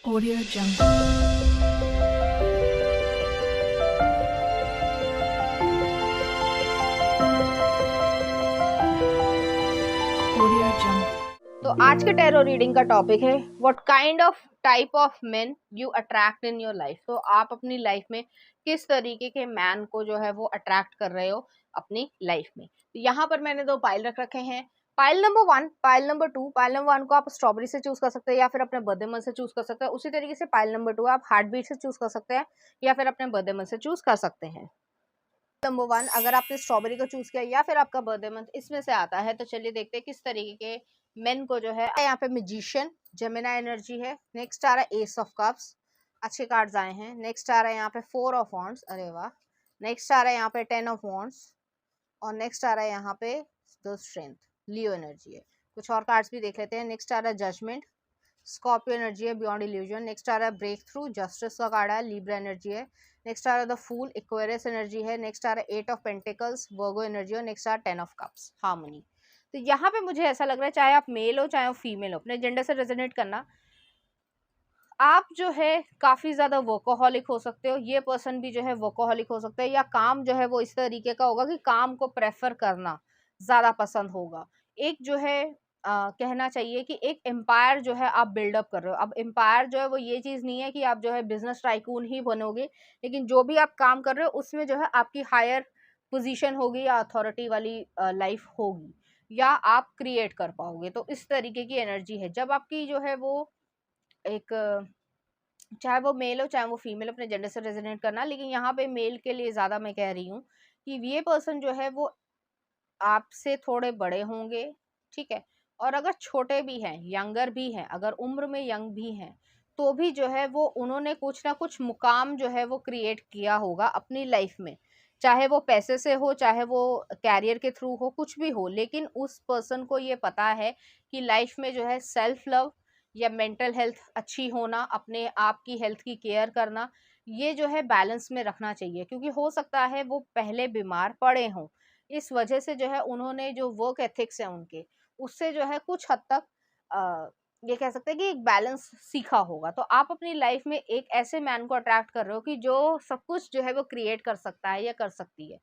Audio Jungle. Audio Jungle. तो आज के टैरो रीडिंग का टॉपिक है what kind of type of main you attract in your life. तो आप अपनी लाइफ में किस तरीके के मैन को जो है वो अट्रैक्ट कर रहे हो अपनी लाइफ में। तो यहाँ पर मैंने दो पाइल रख रखे हैं, pile number 1, pile number 2। Pile number 1 को आप स्ट्रॉबेरी से चूज कर सकते हैं या फिर अपने बर्थडे मंथ से चूज कर सकते हैं। उसी तरीके से पाइल नंबर 2 आप हार्ट बीट से चूज कर सकते हैं या फिर अपने बर्थडे मंथ से चूज कर सकते हैं। नंबर 1 अगर आपने स्ट्रॉबेरी को चूज किया या फिर आपका बर्थडे मंथ इसमें से आता है, तो चलिए देखते हैं किस तरीके के मेन को जो है। यहाँ पे मैजिशियन, जेमिनी एनर्जी है। नेक्स्ट आ रहा है एस ऑफ कप्स, अच्छे कार्ड्स आए हैं। नेक्स्ट आ रहा है यहाँ पे 4 ऑफ वॉन्ड्स, अरे वाह। नेक्स्ट आ रहा है यहाँ पे 10 ऑफ वॉन्ड्स और नेक्स्ट आ रहा है यहाँ पे द स्ट्रेंथ, लियो एनर्जी है। कुछ और कार्ड्स भी देख लेते हैं। नेक्स्ट आ रहा है जजमेंट, स्कॉर्पियो एनर्जी है, बियॉन्ड इल्यूजन। नेक्स्ट आ रहा है ब्रेक थ्रू, जस्टिस का कार्ड है, लिब्रा एनर्जी है। नेक्स्ट आ रहा है द फूल, एक्वेरियस एनर्जी है। नेक्स्ट आ रहा है 8 ऑफ पेंटिकल्स, वर्गो एनर्जी। और नेक्स्ट आ रहा है 10 ऑफ कप्स, हार्मनी। तो यहाँ पे मुझे ऐसा लग रहा है चाहे आप मेल हो चाहे फीमेल हो, अपने जेंडर से रेजोनेट करना। आप जो है काफी ज्यादा वर्कोहॉलिक हो सकते हो, ये पर्सन भी जो है वर्कोहॉलिक हो सकता है, या काम जो है वो इस तरीके का होगा कि काम को प्रेफर करना ज्यादा पसंद होगा। एक जो है कहना चाहिए कि एक एम्पायर जो है आप बिल्डअप कर रहे हो। अब एम्पायर जो है वो ये चीज नहीं है कि आप जो है बिजनेस टाइकून ही बनोगे, लेकिन जो भी आप काम कर रहे हो उसमें जो है आपकी हायर पोजीशन होगी या अथॉरिटी वाली लाइफ होगी, या आप क्रिएट कर पाओगे। तो इस तरीके की एनर्जी है जब आपकी जो है वो एक चाहे वो मेल हो चाहे वो फीमेल, अपने जेंडर से रेजोनेट करना। लेकिन यहाँ पे मेल के लिए ज्यादा मैं कह रही हूँ कि ये पर्सन जो है वो आपसे थोड़े बड़े होंगे, ठीक है। और अगर छोटे भी हैं, यंगर भी हैं, अगर उम्र में यंग भी हैं, तो भी जो है वो उन्होंने कुछ ना कुछ मुकाम जो है वो क्रिएट किया होगा अपनी लाइफ में। चाहे वो पैसे से हो, चाहे वो कैरियर के थ्रू हो, कुछ भी हो, लेकिन उस पर्सन को ये पता है कि लाइफ में जो है सेल्फ लव या मेंटल हेल्थ अच्छी होना, अपने आप की हेल्थ की केयर करना, ये जो है बैलेंस में रखना चाहिए। क्योंकि हो सकता है वो पहले बीमार पड़े हों, इस वजह से जो है उन्होंने जो वर्क एथिक्स है उनके, उससे जो है कुछ हद तक ये कह सकते हैं कि एक बैलेंस सीखा होगा। तो आप अपनी लाइफ में एक ऐसे मैन को अट्रैक्ट कर रहे हो कि जो सब कुछ जो है वो क्रिएट कर सकता है या कर सकती है।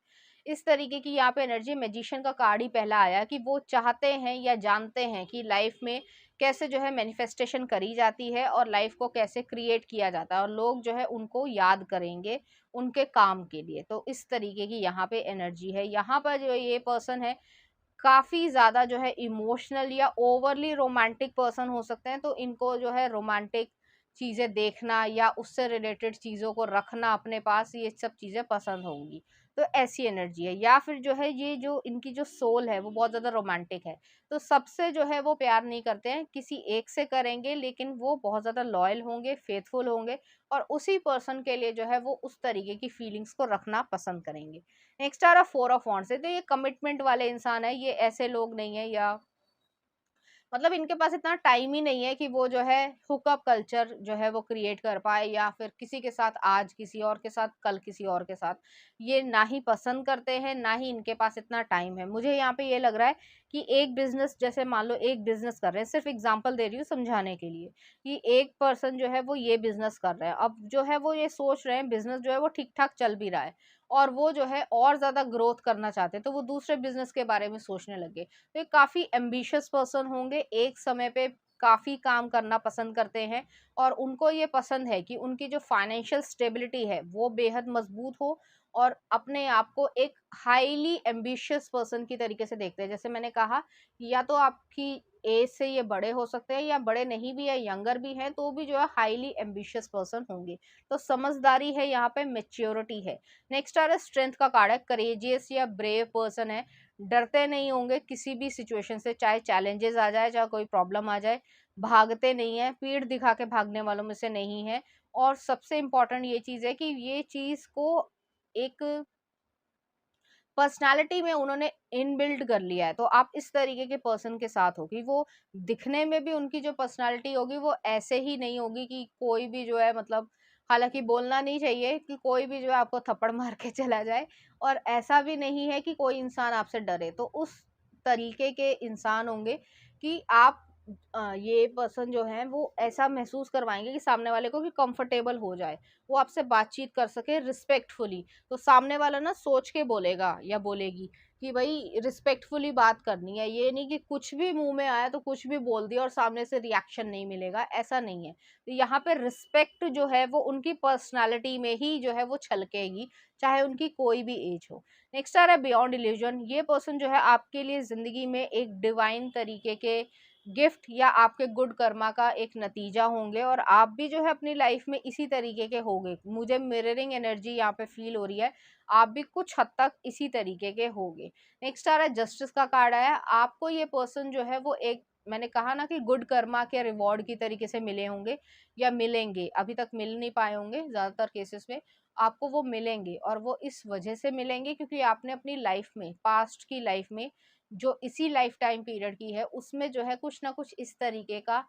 इस तरीके की यहाँ पे एनर्जी। मैजिशियन का कार्ड ही पहला आया कि वो चाहते हैं या जानते हैं कि लाइफ में कैसे जो है मैनिफेस्टेशन करी जाती है और लाइफ को कैसे क्रिएट किया जाता है, और लोग जो है उनको याद करेंगे उनके काम के लिए। तो इस तरीके की यहाँ पे एनर्जी है। यहाँ पर जो ये पर्सन है काफी ज्यादा जो है इमोशनल या ओवरली रोमांटिक पर्सन हो सकते हैं। तो इनको जो है रोमांटिक चीजें देखना या उससे रिलेटेड चीजों को रखना अपने पास, ये सब चीजें पसंद होंगी। तो ऐसी एनर्जी है। या फिर जो है ये जो इनकी जो सोल है वो बहुत ज्यादा रोमांटिक है, तो सबसे जो है वो प्यार नहीं करते हैं, किसी एक से करेंगे, लेकिन वो बहुत ज्यादा लॉयल होंगे, फेथफुल होंगे, और उसी पर्सन के लिए जो है वो उस तरीके की फीलिंग्स को रखना पसंद करेंगे। नेक्स्ट आ रहा 4 ऑफ वॉन्ड्स है। तो ये कमिटमेंट वाले इंसान है, ये ऐसे लोग नहीं है, या मतलब इनके पास इतना टाइम ही नहीं है कि वो जो है हुकअप कल्चर जो है वो क्रिएट कर पाए, या फिर किसी के साथ आज किसी और के साथ कल किसी और के साथ, ये ना ही पसंद करते हैं ना ही इनके पास इतना टाइम है। मुझे यहाँ पे ये लग रहा है कि एक बिजनेस, जैसे मान लो एक बिजनेस कर रहे हैं, सिर्फ एग्जांपल दे रही हूँ समझाने के लिए, कि एक पर्सन जो है वो ये बिजनेस कर रहे हैं, अब जो है वो ये सोच रहे हैं बिजनेस जो है वो ठीक ठाक चल भी रहा है, और वो जो है और ज्यादा ग्रोथ करना चाहते हैं, तो वो दूसरे बिजनेस के बारे में सोचने लगे। तो ये काफी एम्बिशियस पर्सन होंगे, एक समय पे काफी काम करना पसंद करते हैं, और उनको ये पसंद है कि उनकी जो फाइनेंशियल स्टेबिलिटी है वो बेहद मजबूत हो, और अपने आप को एक हाईली एम्बिशियस पर्सन की तरीके से देखते हैं। जैसे मैंने कहा कि या तो आपकी एज से ये बड़े हो सकते हैं, या बड़े नहीं भी है, यंगर भी हैं, तो भी जो है हाईली एम्बिशियस पर्सन होंगे। तो समझदारी है यहाँ पे, मेच्योरिटी है। नेक्स्ट आ रहा है स्ट्रेंथ का कार्ड है, करेजियस या ब्रेव पर्सन है, डरते नहीं होंगे किसी भी सिचुएशन से, चाहे चैलेंजेस आ जाए चाहे कोई प्रॉब्लम आ जाए, भागते नहीं है, पीठ दिखा के भागने वालों में से नहीं है। और सबसे इम्पोर्टेंट ये चीज है कि ये चीज को एक पर्सनालिटी में उन्होंने इनबिल्ड कर लिया है। तो आप इस तरीके के पर्सन के साथ हो कि वो दिखने में भी उनकी जो पर्सनालिटी होगी वो ऐसे ही नहीं होगी कि कोई भी जो है, मतलब हालांकि बोलना नहीं चाहिए कि कोई भी जो है आपको थप्पड़ मार के चला जाए, और ऐसा भी नहीं है कि कोई इंसान आपसे डरे। तो उस तरीके के इंसान होंगे कि आप ये पर्सन जो है वो ऐसा महसूस करवाएंगे कि सामने वाले को कि कंफर्टेबल हो जाए, वो आपसे बातचीत कर सके रिस्पेक्टफुली। तो सामने वाला ना सोच के बोलेगा या बोलेगी कि भाई रिस्पेक्टफुली बात करनी है, ये नहीं कि कुछ भी मुंह में आया तो कुछ भी बोल दिया और सामने से रिएक्शन नहीं मिलेगा, ऐसा नहीं है। तो यहाँ पे रिस्पेक्ट जो है वो उनकी पर्सनालिटी में ही जो है वो छलकेगी, चाहे उनकी कोई भी एज हो। नेक्स्ट आ रहा है बियॉन्ड इल्यूजन। ये पर्सन जो है आपके लिए जिंदगी में एक डिवाइन तरीके के गिफ्ट या आपके गुड कर्मा का एक नतीजा होंगे, और आप भी जो है अपनी लाइफ में इसी तरीके के होंगे। मुझे मिररिंग एनर्जी यहाँ पे फील हो रही है, आप भी कुछ हद तक इसी तरीके के होंगे। नेक्स्ट आ रहा है जस्टिस का कार्ड आया। आपको ये पर्सन जो है वो एक, मैंने कहा ना कि गुड कर्मा के रिवॉर्ड की तरीके से मिले होंगे या मिलेंगे, अभी तक मिल नहीं पाए होंगे ज्यादातर केसेस में, आपको वो मिलेंगे। और वो इस वजह से मिलेंगे क्योंकि आपने अपनी लाइफ में, पास्ट की लाइफ में, जो इसी लाइफ टाइम पीरियड की है, उसमें जो है कुछ ना कुछ इस तरीके का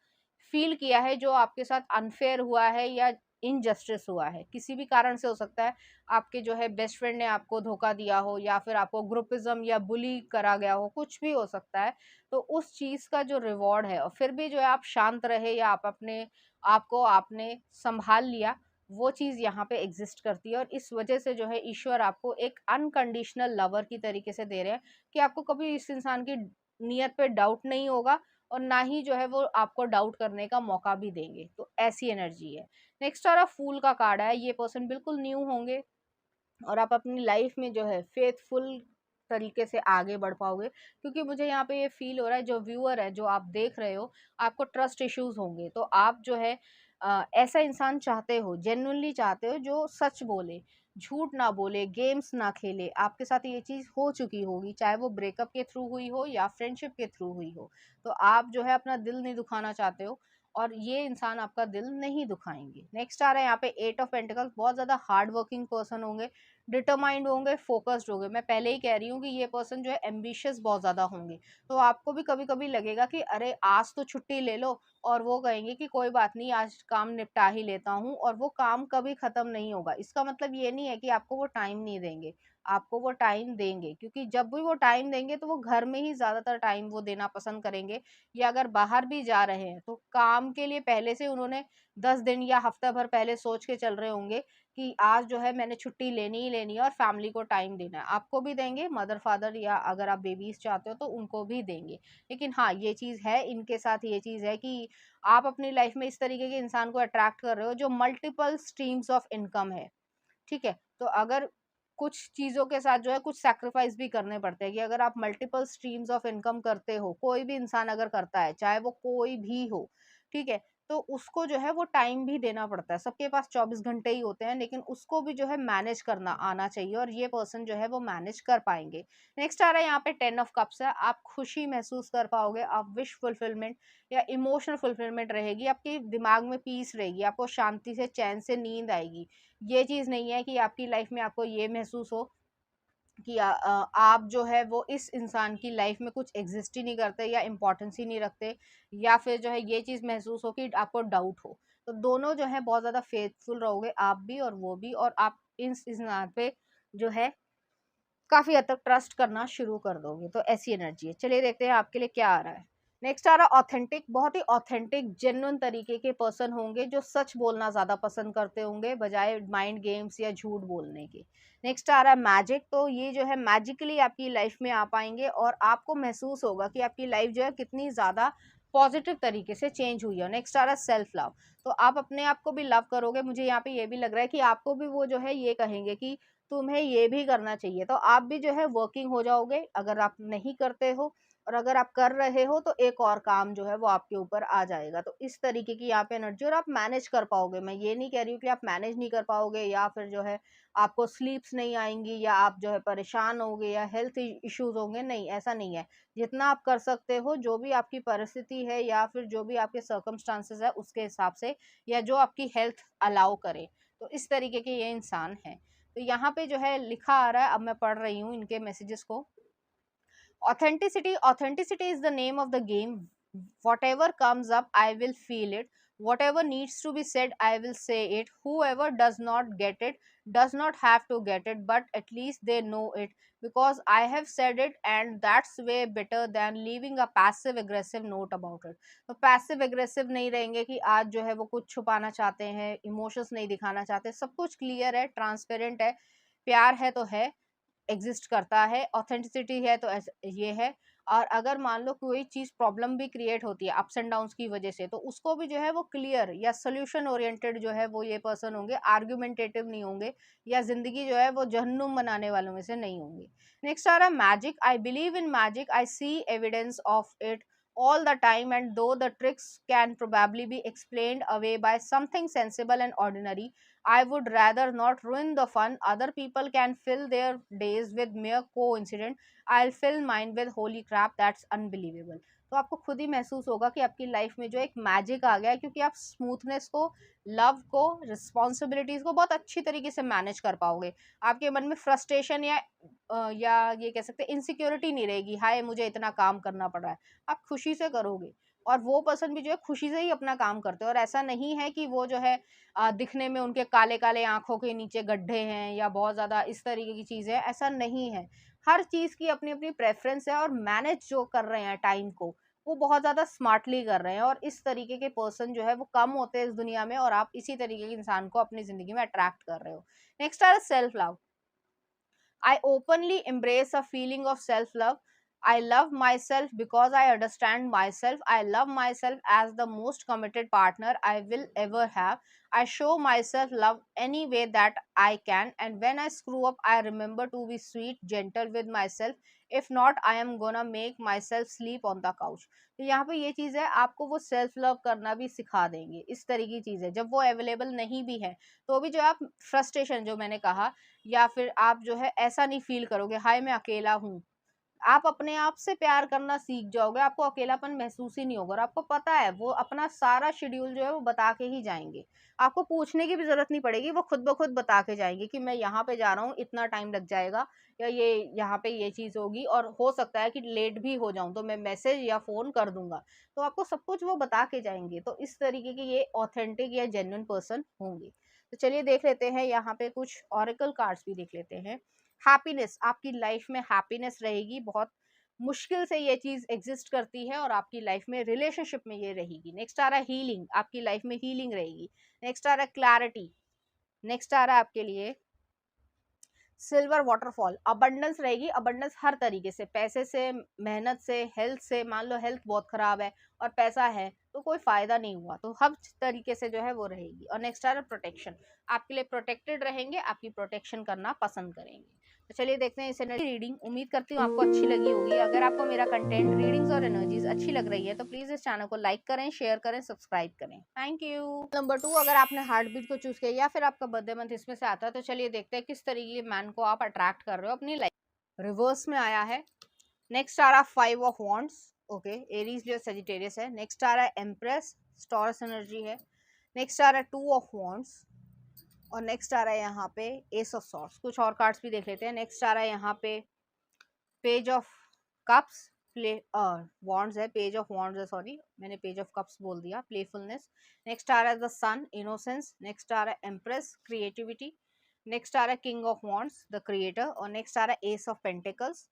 फील किया है जो आपके साथ अनफेयर हुआ है या इनजस्टिस हुआ है। किसी भी कारण से हो सकता है, आपके जो है बेस्ट फ्रेंड ने आपको धोखा दिया हो, या फिर आपको ग्रुपिज्म या बुली करा गया हो, कुछ भी हो सकता है। तो उस चीज का जो रिवॉर्ड है, और फिर भी जो है आप शांत रहे या आप अपने आपको आपने संभाल लिया, वो चीज यहाँ पे एग्जिस्ट करती है। और इस वजह से जो है ईश्वर आपको एक अनकंडीशनल लवर की तरीके से दे रहे हैं कि आपको कभी इस इंसान की नियत पे डाउट नहीं होगा, और ना ही जो है वो आपको डाउट करने का मौका भी देंगे। तो ऐसी एनर्जी है। नेक्स्ट आ रहा फूल का कार्ड है। ये पर्सन बिल्कुल न्यू होंगे, और आप अपनी लाइफ में जो है फेथफुल तरीके से आगे बढ़ पाओगे, क्योंकि मुझे यहाँ पे ये फील हो रहा है, जो व्यूअर है, जो आप देख रहे हो, आपको ट्रस्ट इश्यूज होंगे। तो आप जो है ऐसा इंसान चाहते हो, जेन्युइनली चाहते हो, जो सच बोले, झूठ ना बोले, गेम्स ना खेले। आपके साथ ये चीज हो चुकी होगी, चाहे वो ब्रेकअप के थ्रू हुई हो या फ्रेंडशिप के थ्रू हुई हो। तो आप जो है अपना दिल नहीं दुखाना चाहते हो, और ये इंसान आपका दिल नहीं दुखाएंगे। नेक्स्ट आ रहा है यहाँ पे एट ऑफ पेंटिकल्स। बहुत ज्यादा हार्ड वर्किंग पर्सन होंगे, डिटरमाइंड होंगे, फोकस्ड होंगे। मैं पहले ही कह रही हूँ कि ये पर्सन जो है एम्बिशियस बहुत ज्यादा होंगे। तो आपको भी कभी कभी लगेगा कि अरे आज तो छुट्टी ले लो, और वो कहेंगे कि कोई बात नहीं, आज काम निपटा ही लेता हूँ, और वो काम कभी खत्म नहीं होगा। इसका मतलब ये नहीं है कि आपको वो टाइम नहीं देंगे, आपको वो टाइम देंगे, क्योंकि जब भी वो टाइम देंगे तो वो घर में ही ज्यादातर टाइम वो देना पसंद करेंगे। या अगर बाहर भी जा रहे हैं तो काम के लिए पहले से उन्होंने 10 दिन या हफ्ता भर पहले सोच के चल रहे होंगे कि आज जो है मैंने छुट्टी लेनी ही लेनी है, और फैमिली को टाइम देना है। आपको भी देंगे, मदर फादर, या अगर आप बेबीज चाहते हो तो उनको भी देंगे। लेकिन हाँ, ये चीज है, इनके साथ ये चीज है कि आप अपनी लाइफ में इस तरीके के इंसान को अट्रैक्ट कर रहे हो जो मल्टीपल स्ट्रीम्स ऑफ इनकम है। ठीक है, तो अगर कुछ चीजों के साथ जो है कुछ सैक्रिफाइस भी करने पड़ते हैं, कि अगर आप मल्टीपल स्ट्रीम्स ऑफ इनकम करते हो, कोई भी इंसान अगर करता है, चाहे वो कोई भी हो, ठीक है, तो उसको जो है वो टाइम भी देना पड़ता है। सबके पास 24 घंटे ही होते हैं, लेकिन उसको भी जो है मैनेज करना आना चाहिए, और ये पर्सन जो है वो मैनेज कर पाएंगे। नेक्स्ट आ रहा है यहाँ पे 10 ऑफ कप्स है। आप खुशी महसूस कर पाओगे, आप विश फुलफिलमेंट या इमोशनल फुलफिलमेंट रहेगी, आपके दिमाग में पीस रहेगी, आपको शांति से चैन से नींद आएगी। ये चीज नहीं है कि आपकी लाइफ में आपको ये महसूस हो कि आप जो है वो इस इंसान की लाइफ में कुछ एग्जिस्ट ही नहीं करते या इम्पोर्टेंस ही नहीं रखते, या फिर जो है ये चीज महसूस हो कि आपको डाउट हो। तो दोनों जो है बहुत ज्यादा फेथफुल रहोगे, आप भी और वो भी, और आप इस इंसान पे जो है काफी हद तक ट्रस्ट करना शुरू कर दोगे। तो ऐसी एनर्जी है। चलिए देखते हैं आपके लिए क्या आ रहा है। नेक्स्ट आ रहा है ऑथेंटिक। बहुत ही ऑथेंटिक जेन्युइन तरीके के पर्सन होंगे, जो सच बोलना ज्यादा पसंद करते होंगे बजाय माइंड गेम्स या झूठ बोलने के। नेक्स्ट आ रहा है मैजिक। तो ये जो है मैजिकली आपकी लाइफ में आ पाएंगे, और आपको महसूस होगा कि आपकी लाइफ जो है कितनी ज्यादा पॉजिटिव तरीके से चेंज हुई है। नेक्स्ट आ रहा है सेल्फ लव। तो आप अपने आप को भी लव करोगे। मुझे यहाँ पे ये भी लग रहा है कि आपको भी वो जो है ये कहेंगे कि तुम्हें ये भी करना चाहिए। तो आप भी जो है वर्किंग हो जाओगे अगर आप नहीं करते हो, और अगर आप कर रहे हो तो एक और काम जो है वो आपके ऊपर आ जाएगा। तो इस तरीके की यहाँ पे एनर्जी, और आप मैनेज कर पाओगे। मैं ये नहीं कह रही हूँ कि आप मैनेज नहीं कर पाओगे, या फिर जो है आपको स्लीप्स नहीं आएंगी, या आप जो है परेशान होगे, या हेल्थ इश्यूज होंगे। नहीं, ऐसा नहीं है। जितना आप कर सकते हो, जो भी आपकी परिस्थिति है या फिर जो भी आपके सर्कमस्टांसेस है उसके हिसाब से, या जो आपकी हेल्थ अलाउ करे, तो इस तरीके के ये इंसान है। तो यहाँ पे जो है लिखा आ रहा है, अब मैं पढ़ रही हूँ इनके मैसेजेस को। Authenticity. Authenticity is the name of the game. Whatever comes up, I will feel it. whatever needs to be said, I will say it. Whoever does not get it does not have to get it, but at least they know it, because I have said it, and that's way better than leaving a passive aggressive note about it. तो passive aggressive नहीं रहेंगे कि आज जो है वो कुछ छुपाना चाहते हैं, इमोशंस नहीं दिखाना चाहते, सब कुछ क्लियर है, ट्रांसपेरेंट है, प्यार है तो है, एग्जिस्ट करता है, ऑथेंटिसिटी है तो ये है। और अगर मान लो कोई चीज़ प्रॉब्लम भी क्रिएट होती है अप्स एंड डाउन्स की वजह से, तो उसको भी जो है वो क्लियर या सोल्यूशन ओरिएंटेड जो है वो ये पर्सन होंगे, आर्ग्यूमेंटेटिव नहीं होंगे, या जिंदगी जो है वो जहन्नुम बनाने वालों में से नहीं होंगे। नेक्स्ट आ रहा है magic. I believe in magic, I see evidence of it all the time, and though the tricks can probably be explained away by something sensible and ordinary, I would rather not ruin the fun. Other people can fill their days with mere coincidence. I'll fill mine with holy crap, that's unbelievable. तो आपको खुद ही महसूस होगा कि आपकी life में जो एक मैजिक आ गया है, क्योंकि आप स्मूथनेस को, लव को, रिस्पॉन्सिबिलिटीज को बहुत अच्छी तरीके से मैनेज कर पाओगे। आपके मन में फ्रस्ट्रेशन या ये कह सकते हैं इनसिक्योरिटी नहीं रहेगी, हाय मुझे इतना काम करना पड़ रहा है। आप खुशी से करोगे, और वो पर्सन भी जो है खुशी से ही अपना काम करते हैं। और ऐसा नहीं है कि वो जो है दिखने में उनके काले काले आंखों के नीचे गड्ढे हैं या बहुत ज़्यादा इस तरीके की चीज़ है, ऐसा नहीं है। हर चीज़ की अपनी अपनी प्रेफरेंस है, और मैनेज जो कर रहे हैं टाइम को, वो बहुत ज़्यादा स्मार्टली कर रहे हैं। और इस तरीके के पर्सन जो है वो कम होते हैं इस दुनिया में, और आप इसी तरीके के इंसान को अपनी ज़िंदगी में अट्रैक्ट कर रहे हो। नेक्स्ट है self love. I openly embrace a feeling of self love. I love myself because I understand myself. I love myself as the most committed partner I will ever have. I show myself love any way that I can, and when I screw up, I remember to be sweet, gentle with myself. If not, I am gonna make myself sleep on the couch. तो यहाँ पे ये चीज़ है, आपको वो self love करना भी सिखा देंगे। इस तरह की चीज़ है, जब वो अवेलेबल नहीं भी है तो भी जो आप फ्रस्ट्रेशन जो मैंने कहा, या फिर आप जो है ऐसा नहीं फील करोगे हाय मैं अकेला हूँ। आप अपने आप से प्यार करना सीख जाओगे, आपको अकेलापन महसूस ही नहीं होगा। और आपको पता है वो अपना सारा शेड्यूल जो है वो बता के ही जाएंगे, आपको पूछने की भी जरूरत नहीं पड़ेगी, वो खुद ब खुद बता के जाएंगे कि मैं यहाँ पे जा रहा हूँ, इतना टाइम लग जाएगा, या ये यहाँ पे ये चीज़ होगी, और हो सकता है कि लेट भी हो जाऊँ तो मैं मैसेज या फ़ोन कर दूंगा। तो आपको सब कुछ वो बता के जाएंगे। तो इस तरीके के ये ऑथेंटिक या जेन्युइन पर्सन होंगे। तो चलिए देख लेते हैं, यहाँ पे कुछ ऑरेकल कार्ड्स भी देख लेते हैं। हैप्पीनेस, आपकी लाइफ में हैप्पीनेस रहेगी, बहुत मुश्किल से ये चीज एग्जिस्ट करती है, और आपकी लाइफ में रिलेशनशिप में ये रहेगी। नेक्स्ट आ रहा है हीलिंग, आपकी लाइफ में हीलिंग रहेगी। नेक्स्ट आ रहा है क्लैरिटी। नेक्स्ट आ रहा है आपके लिए सिल्वर वाटरफॉल, अबंडेंस रहेगी, अबंडेंस हर तरीके से, पैसे से, मेहनत से, हेल्थ से। मान लो हेल्थ बहुत खराब है और पैसा है तो कोई फायदा नहीं हुआ, तो हर तरीके से जो है वो रहेगी। और नेक्स्ट आ रहा है प्रोटेक्शन, आपके लिए प्रोटेक्टेड रहेंगे, आपकी प्रोटेक्शन करना पसंद करेंगे। तो चलिए देखते हैं इस एनर्जी रीडिंग। उम्मीद करती हूँ आपको अच्छी लगी होगी। अगर आपको मेरा कंटेंट, रीडिंग्स और एनर्जीज अच्छी लग रही है तो प्लीज इस चैनल को लाइक करें, शेयर करें, सब्सक्राइब करें। Thank you. नंबर 2, अगर आपने हार्ट बीट को चूज किया या फिर आपका बर्थडे मंथ इसमें से आता है, तो चलिए देखते हैं किस तरीके के मैन को आप अट्रैक्ट कर रहे हो अपनी लाइफ। रिवर्स में आया है। नेक्स्ट आ रहा 5 ऑफ वॉन्ड्स, ओके, एरीज जो सेजिटेरियस है। नेक्स्ट आ रहा है एम्प्रेस, टॉरस एनर्जी है। नेक्स्ट आ रहा है 2 ऑफ वॉन्ड्स, और नेक्स्ट आ रहा है यहाँ पे एस ऑफ सॉर्ड्स। कुछ और कार्ड्स भी देख लेते हैं। नेक्स्ट आ रहा है यहाँ पे page of cups, play wands है, पेज ऑफ वॉन्ड्स है, सॉरी मैंने पेज ऑफ कप्स बोल दिया, प्लेफुलनेस। नेक्स्ट आ रहा है द सन, इनोसेंस। नेक्स्ट आ रहा है एम्प्रेस, क्रिएटिविटी। नेक्स्ट आ रहा है king of wands, the creator. और नेक्स्ट आ रहा है एस ऑफ पेंटिकल्स,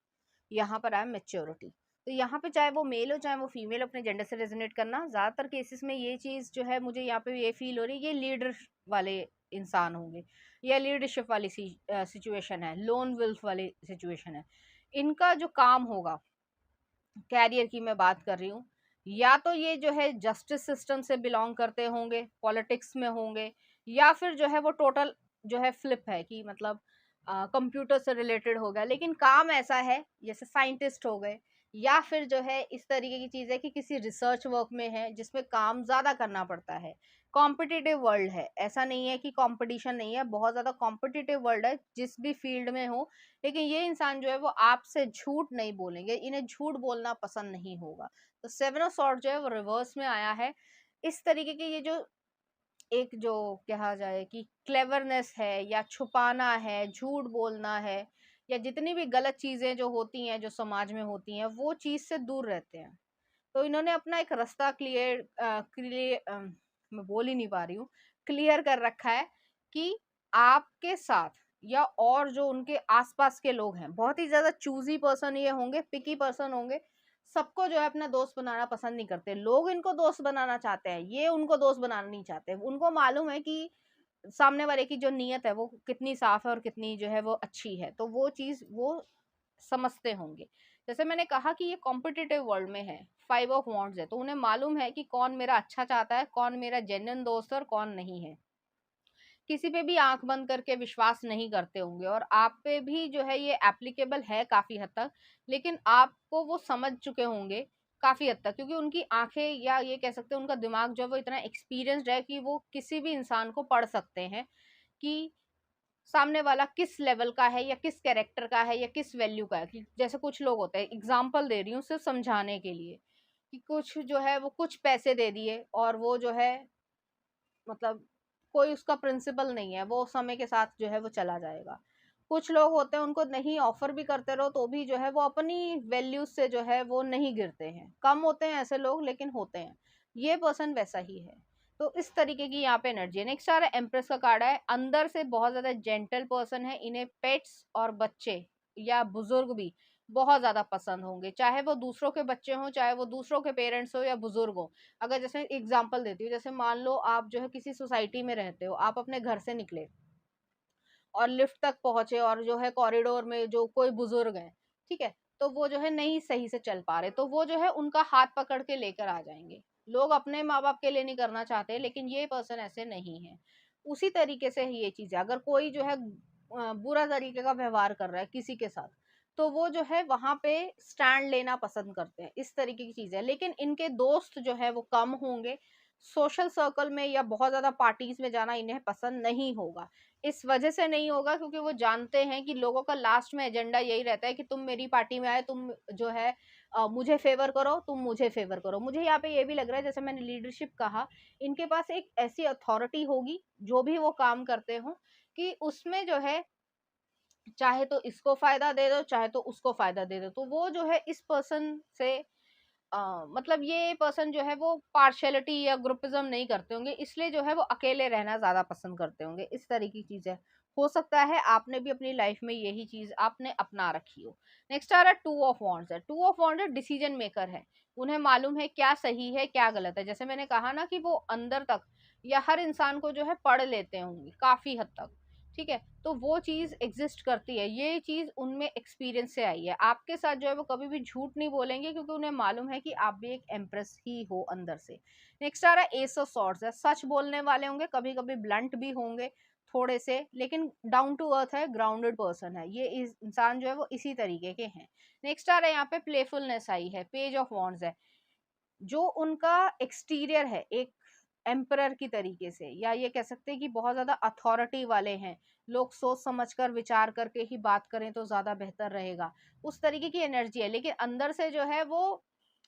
यहाँ पर आया मेच्योरिटी। तो यहाँ पे चाहे वो मेल हो चाहे वो फीमेल, अपने जेंडर से रेजोनेट करना। ज़्यादातर केसेस में ये चीज़ जो है मुझे यहाँ पे ये फील हो रही है, ये लीडर वाले इंसान होंगे, या लीडरशिप वाली सिचुएशन है, लोन विल्फ वाली सिचुएशन है। इनका जो काम होगा, कैरियर की मैं बात कर रही हूँ, या तो ये जो है जस्टिस सिस्टम से बिलोंग करते होंगे, पॉलिटिक्स में होंगे, या फिर जो है वो टोटल जो है फ्लिप है कि मतलब कंप्यूटर से रिलेटेड हो गया, लेकिन काम ऐसा है जैसे साइंटिस्ट हो गए, या फिर जो है इस तरीके की चीज़ है कि किसी रिसर्च वर्क में है जिसमें काम ज़्यादा करना पड़ता है। कॉम्पिटिटिव वर्ल्ड है, ऐसा नहीं है कि कंपटीशन नहीं है, बहुत ज़्यादा कॉम्पिटिटिव वर्ल्ड है जिस भी फील्ड में हो। लेकिन ये इंसान जो है वो आपसे झूठ नहीं बोलेंगे, इन्हें झूठ बोलना पसंद नहीं होगा। तो 7 ऑफ सॉर्ड जो है वो रिवर्स में आया है। इस तरीके के ये जो एक जो कहा जाए कि क्लेवरनेस है, या छुपाना है, झूठ बोलना है, या जितनी भी गलत चीज़ें जो होती हैं जो समाज में होती हैं वो चीज़ से दूर रहते हैं। तो इन्होंने अपना एक रास्ता मैं बोल ही नहीं पा रही हूँ, क्लियर कर रखा है कि आपके साथ या और जो उनके आसपास के लोग हैं, बहुत ही ज्यादा चूजी पर्सन ये होंगे, पिकी पर्सन होंगे, सबको जो है अपना दोस्त बनाना पसंद नहीं करते। लोग इनको दोस्त बनाना चाहते हैं, ये उनको दोस्त बनाना नहीं चाहते। उनको मालूम है कि सामने वाले की जो नीयत है वो कितनी साफ है और कितनी जो है वो अच्छी है, तो वो चीज वो समझते होंगे। जैसे मैंने कहा कि ये कॉम्पिटिटिव वर्ल्ड में है, 5 ऑफ वांड्स है, तो उन्हें मालूम है कि कौन मेरा अच्छा चाहता है, कौन मेरा जेन्युइन दोस्त है और कौन नहीं है। किसी पे भी आंख बंद करके विश्वास नहीं करते होंगे, और आप पे भी जो है ये एप्लीकेबल है काफी हद तक, लेकिन आपको वो समझ चुके होंगे काफी हद तक, क्योंकि उनकी आंखें या ये कह सकते हैं उनका दिमाग जो है वो इतना एक्सपीरियंस्ड है कि वो किसी भी इंसान को पढ़ सकते हैं कि सामने वाला किस लेवल का है या किस कैरेक्टर का है या किस वैल्यू का है। कि जैसे कुछ लोग होते हैं, एग्जाम्पल दे रही हूँ सिर्फ समझाने के लिए, कि कुछ जो है वो कुछ पैसे दे दिए और वो जो है मतलब कोई उसका प्रिंसिपल नहीं है, वो समय के साथ जो है वो चला जाएगा। कुछ लोग होते हैं उनको नहीं ऑफर भी करते रहो तो भी जो है वो अपनी वैल्यूज से जो है वो नहीं गिरते हैं। कम होते हैं ऐसे लोग, लेकिन होते हैं। ये पर्सन वैसा ही है। तो इस तरीके की यहाँ पे एनर्जी है। नेक्स्ट आ रहा है एम्प्रेस का कार्ड है। अंदर से बहुत ज्यादा जेंटल पर्सन है, इन्हें पेट्स और बच्चे या बुजुर्ग भी बहुत ज्यादा पसंद होंगे, चाहे वो दूसरों के बच्चे हों, चाहे वो दूसरों के पेरेंट्स हो या बुजुर्ग हो। अगर जैसे एग्जांपल देती हूँ, जैसे मान लो आप जो है किसी सोसाइटी में रहते हो, आप अपने घर से निकले और लिफ्ट तक पहुंचे और जो है कॉरिडोर में जो कोई बुजुर्ग है, ठीक है, तो वो जो है नहीं सही से चल पा रहे, तो वो जो है उनका हाथ पकड़ के लेकर आ जाएंगे। लोग अपने माँ बाप के लिए नहीं करना चाहते, लेकिन ये पर्सन ऐसे नहीं है। उसी तरीके से ही ये चीज है। अगर कोई जो है बुरा तरीके का व्यवहार कर रहा है किसी के साथ, तो वो जो है वहां पे स्टैंड लेना पसंद करते हैं। इस तरीके की चीज है। लेकिन इनके दोस्त जो है वो कम होंगे। सोशल सर्कल में या बहुत ज्यादा पार्टीज में जाना इन्हें पसंद नहीं होगा। इस वजह से नहीं होगा क्योंकि वो जानते हैं कि लोगों का लास्ट में एजेंडा यही रहता है कि तुम मेरी पार्टी में आए, तुम जो है मुझे फेवर करो, तुम मुझे फेवर करो। मुझे यहाँ पे ये भी लग रहा है, जैसे मैंने लीडरशिप कहा, इनके पास एक ऐसी अथॉरिटी होगी जो भी वो काम करते हो, कि उसमें जो है चाहे तो इसको फायदा दे दो, चाहे तो उसको फायदा दे दो। तो वो जो है इस पर्सन से मतलब ये पर्सन जो है वो पार्शियलिटी या ग्रुपिज्म नहीं करते होंगे, इसलिए जो है वो अकेले रहना ज्यादा पसंद करते होंगे। इस तरीके की चीज है। हो सकता है आपने भी अपनी लाइफ में यही चीज आपने अपना रखी हो। नेक्स्ट आ रहा है 2 ऑफ वांड्स है। 2 ऑफ वांड्स डिसीजन मेकर है। उन्हें मालूम है क्या सही है क्या गलत है। जैसे मैंने कहा ना कि वो अंदर तक या हर इंसान को जो है पढ़ लेते होंगे काफी हद तक, ठीक है, तो वो चीज एग्जिस्ट करती है। ये चीज उनमें एक्सपीरियंस से आई है। आपके साथ जो है वो कभी भी झूठ नहीं बोलेंगे, क्योंकि उन्हें मालूम है कि आप भी एक एम्प्रेस ही हो अंदर से। नेक्स्ट आ रहा है एस ऑफ सॉर्ड्स है। सच बोलने वाले होंगे, कभी कभी ब्लंट भी होंगे थोड़े से, लेकिन डाउन टू अर्थ है, ग्राउंडेड पर्सन है। ये इंसान जो है वो इसी तरीके के हैं। नेक्स्ट आ रहा है यहाँ पे प्लेफुलनेस आई है। पेज ऑफ वॉन्ड्स है। जो उनका एक्सटीरियर है एक एम्परर की तरीके से, या ये कह सकते हैं कि बहुत ज्यादा अथॉरिटी वाले हैं। लोग सोच समझकर विचार करके ही बात करें तो ज्यादा बेहतर रहेगा, उस तरीके की एनर्जी है। लेकिन अंदर से जो है वो,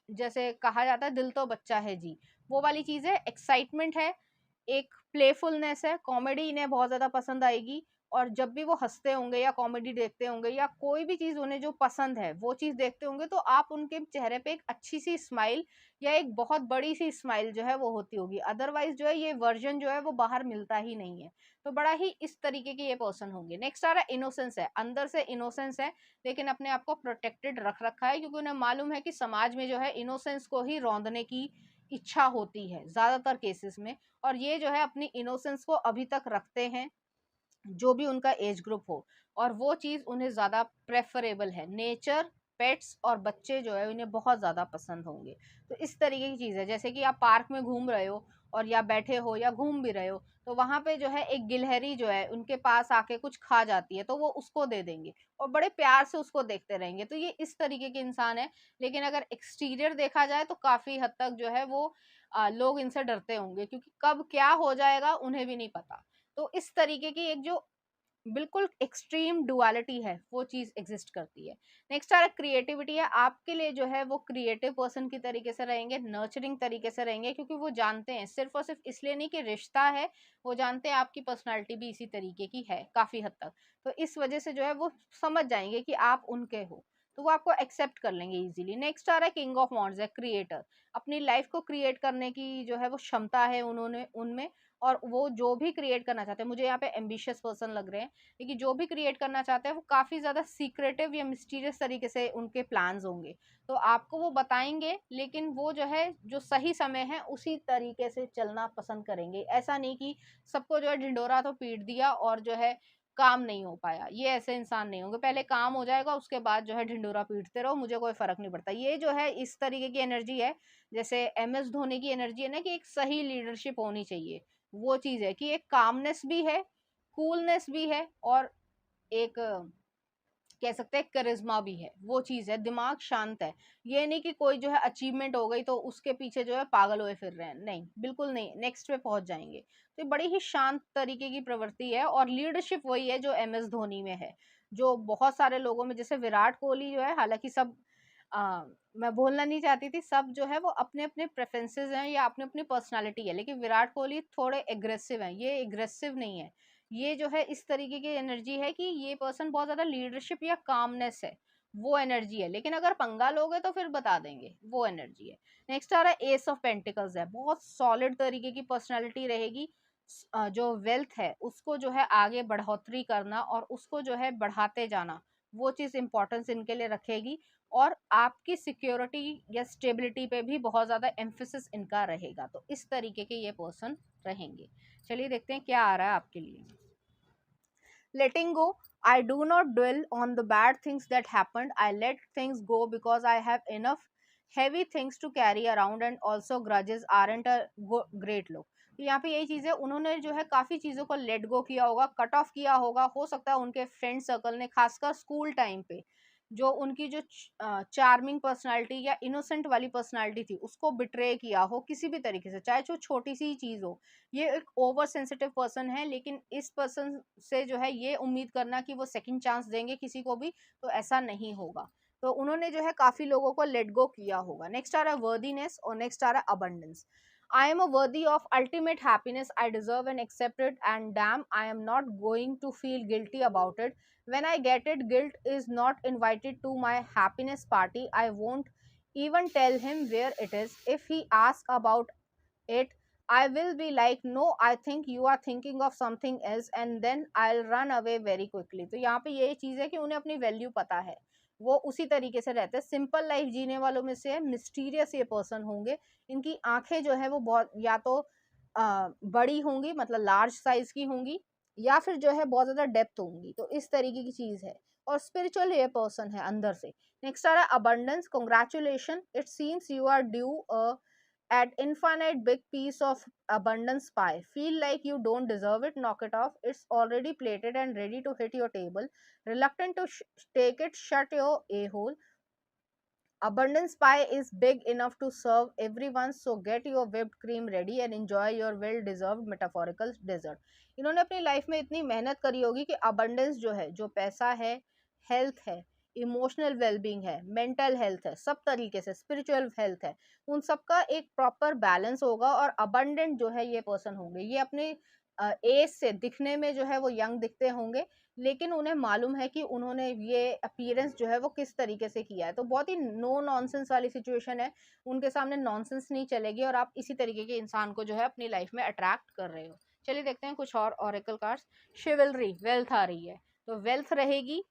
जैसे कहा जाता है दिल तो बच्चा है जी, वो वाली चीज है। एक्साइटमेंट है, एक प्लेफुलनेस है, कॉमेडी इन्हें बहुत ज्यादा पसंद आएगी। और जब भी वो हंसते होंगे या कॉमेडी देखते होंगे या कोई भी चीज उन्हें जो पसंद है वो चीज देखते होंगे, तो आप उनके चेहरे पे एक अच्छी सी स्माइल या एक बहुत बड़ी सी स्माइल जो है वो होती होगी। अदरवाइज जो है ये वर्जन जो है वो बाहर मिलता ही नहीं है। तो बड़ा ही इस तरीके के ये पर्सन होंगे। नेक्स्ट आ रहा है इनोसेंस है। अंदर से इनोसेंस है, लेकिन अपने आप को प्रोटेक्टेड रख रखा है, क्योंकि उन्हें मालूम है कि समाज में जो है इनोसेंस को ही रौंदने की इच्छा होती है ज्यादातर केसेस में। और ये जो है अपनी इनोसेंस को अभी तक रखते हैं, जो भी उनका एज ग्रुप हो, और वो चीज उन्हें ज्यादा प्रेफरेबल है। नेचर, पेट्स और बच्चे जो है उन्हें बहुत ज्यादा पसंद होंगे। तो इस तरीके की चीज है। जैसे कि आप पार्क में घूम रहे हो और या बैठे हो या घूम भी रहे हो, तो वहां पे जो है एक गिलहरी जो है उनके पास आके कुछ खा जाती है, तो वो उसको दे देंगे और बड़े प्यार से उसको देखते रहेंगे। तो ये इस तरीके के इंसान है। लेकिन अगर एक्सटीरियर देखा जाए तो काफी हद तक जो है वो लोग इनसे डरते होंगे, क्योंकि कब क्या हो जाएगा उन्हें भी नहीं पता। तो इस तरीके की एक जो बिल्कुल एक्सट्रीम डुअलिटी है वो चीज एग्जिस्ट करती है। नेक्स्ट आ रहा क्रिएटिविटी है। आपके लिए जो है वो क्रिएटिव पर्सन की तरीके से रहेंगे, नर्चरिंग तरीके से रहेंगे, क्योंकि वो जानते हैं सिर्फ और सिर्फ इसलिए नहीं कि रिश्ता है, वो जानते हैं आपकी पर्सनालिटी भी इसी तरीके की है काफी हद तक। तो इस वजह से जो है वो समझ जाएंगे कि आप उनके हो। तो वो आपको एक्सेप्ट कर लेंगे इजीली। नेक्स्ट आ रहा है किंग ऑफ वॉन्ड्स है क्रिएटर, अपनी लाइफ को क्रिएट करने की जो है वो क्षमता है उन्होंने उनमें, और वो जो भी क्रिएट करना चाहते हैं, मुझे यहाँ पे एम्बिशियस पर्सन लग रहे हैं, लेकिन जो भी क्रिएट करना चाहते हैं वो काफ़ी ज़्यादा सीक्रेटिव या मिस्टीरियस तरीके से उनके प्लान्स होंगे, तो आपको वो बताएंगे, लेकिन वो जो है जो सही समय है उसी तरीके से चलना पसंद करेंगे। ऐसा नहीं कि सबको जो है ढिंडोरा तो पीट दिया और जो है काम नहीं हो पाया, ये ऐसे इंसान नहीं होंगे, पहले काम हो जाएगा उसके बाद जो है ढिंडोरा पीटते रहो, मुझे कोई फर्क नहीं पड़ता। ये जो है इस तरीके की एनर्जी है, जैसे MS धोनी की एनर्जी है ना, कि एक सही लीडरशिप होनी चाहिए, वो चीज है कि एक कामनेस भी है, कूलनेस भी है, और एक कह सकते हैं करिश्मा भी है, वो चीज है, दिमाग शांत है। ये नहीं कि कोई जो है अचीवमेंट हो गई तो उसके पीछे जो है पागल हुए फिर रहे हैं, नहीं बिल्कुल नहीं, नेक्स्ट पे पहुंच जाएंगे। तो ये बड़ी ही शांत तरीके की प्रवृत्ति है, और लीडरशिप वही है जो MS धोनी में है, जो बहुत सारे लोगों में, जैसे विराट कोहली जो है, हालांकि सब मैं बोलना नहीं चाहती थी, सब जो है वो अपने अपने प्रेफरेंसेस हैं या अपनी अपनी पर्सनालिटी है, लेकिन विराट कोहली थोड़े एग्रेसिव हैं, ये एग्रेसिव नहीं है, ये जो है इस तरीके की एनर्जी है कि ये पर्सन बहुत ज्यादा लीडरशिप या कामनेस है, वो एनर्जी है, लेकिन अगर पंगा लोगे तो फिर बता देंगे, वो एनर्जी है। नेक्स्ट आ रहा है एस ऑफ पेंटिकल्स है, बहुत सॉलिड तरीके की पर्सनालिटी रहेगी, जो वेल्थ है उसको जो है आगे बढ़ोतरी करना और उसको जो है बढ़ाते जाना, वो चीज इंपॉर्टेंस इनके लिए रखेगी, और आपकी सिक्योरिटी या स्टेबिलिटी पे भी बहुत ज्यादा एम्फेसिस इनका रहेगा, तो इस तरीके के ये पर्सन रहेंगे। चलिए देखते हैं क्या आ रहा है आपके लिए। Letting go, I do not dwell on the bad things that happened. I let things go because I have enough heavy things to carry around, and also grudges aren't a great look. तो यहाँ पे यही चीज है, उन्होंने जो है काफी चीजों को लेट गो किया होगा, कट ऑफ किया होगा, हो सकता है उनके फ्रेंड सर्कल ने, खासकर स्कूल टाइम पे जो उनकी जो चार्मिंग पर्सनालिटी या इनोसेंट वाली पर्सनालिटी थी उसको बिट्रे किया हो किसी भी तरीके से, चाहे जो छोटी सी चीज हो। ये एक ओवर सेंसिटिव पर्सन है, लेकिन इस पर्सन से जो है ये उम्मीद करना कि वो सेकंड चांस देंगे किसी को भी, तो ऐसा नहीं होगा। तो उन्होंने जो है काफी लोगों को लेट गो किया होगा। नेक्स्ट आ रहा है वर्दीनेस, और नेक्स्ट आ रहा है abundance. I am a worthy of ultimate happiness. I deserve and accept it, and damn, I am not going to feel guilty about it. When I get it, guilt is not invited to my happiness party. I won't even tell him where it is. If he asks about it, I will be like, no, I think you are thinking of something else, and then I'll run away very quickly. तो यहाँ पे ये चीज़ है कि उन्हें अपनी value पता है, वो उसी तरीके से रहते हैं, सिंपल लाइफ जीने वालों में से है, मिस्टीरियस ये पर्सन होंगे। इनकी आंखें जो है वो बहुत या तो बड़ी होंगी, मतलब लार्ज साइज की होंगी, या फिर जो है बहुत ज़्यादा डेप्थ होंगी, तो इस तरीके की चीज़ है, और स्पिरिचुअल ये पर्सन है अंदर से। नेक्स्ट आ रहा है abundance, congratulation, it seems you are due at infinite big piece of abundance pie. Feel like you don't deserve it, knock it off. It's already plated and ready to hit your table. Reluctant to take it, shut your a-hole. Abundance pie is big enough to serve everyone, so get your whipped cream ready and enjoy your well deserved metaphorical dessert. इन्होंने अपनी life में इतनी मेहनत करी होगी कि abundance जो है, जो पैसा है, हेल्थ है, इमोशनल वेलबींग है, मेंटल हेल्थ है, सब तरीके से स्पिरिचुअल हेल्थ है, उन सबका एक प्रॉपर बैलेंस होगा, और अबंडेंट जो है ये पर्सन होंगे। ये अपने एज से दिखने में जो है वो यंग दिखते होंगे, लेकिन उन्हें मालूम है कि उन्होंने ये अपीयरेंस जो है वो किस तरीके से किया है, तो बहुत ही नो नॉनसेंस वाली सिचुएशन है, उनके सामने नॉनसेंस नहीं चलेगी, और आप इसी तरीके के इंसान को जो है अपनी लाइफ में अट्रैक्ट कर रहे हो। चलिए देखते हैं कुछ और ऑरेकल कार्ड्स। शिवलरी, वेल्थ आ रही है, तो वेल्थ रहेगी।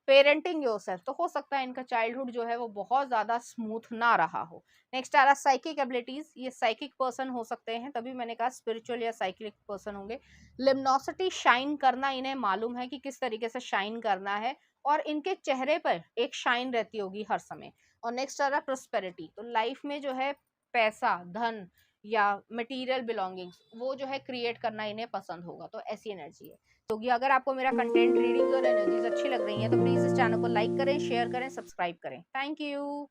पेरेंटिंग योरसेल्फ, तो हो सकता है इनका चाइल्डहुड जो है वो बहुत ज्यादा स्मूथ ना रहा हो। नेक्स्ट आ रहा साइकिक एबिलिटीज, ये साइकिक पर्सन हो सकते हैं, तभी मैंने कहा स्पिरिचुअल या साइकिक पर्सन होंगे। लिम्नोसिटी, शाइन करना, इन्हें मालूम है कि किस तरीके से शाइन करना है, और इनके चेहरे पर एक शाइन रहती होगी हर समय। और नेक्स्ट आ रहा प्रोस्पेरिटी, तो लाइफ में जो है पैसा, धन या मटेरियल बिलोंगिंग्स, वो जो है क्रिएट करना इन्हें पसंद होगा, तो ऐसी एनर्जी है। तो अगर आपको मेरा कंटेंट, रीडिंग्स और एनर्जीज अच्छी लग रही है तो प्लीज इस चैनल को लाइक करें, शेयर करें, सब्सक्राइब करें। Thank you.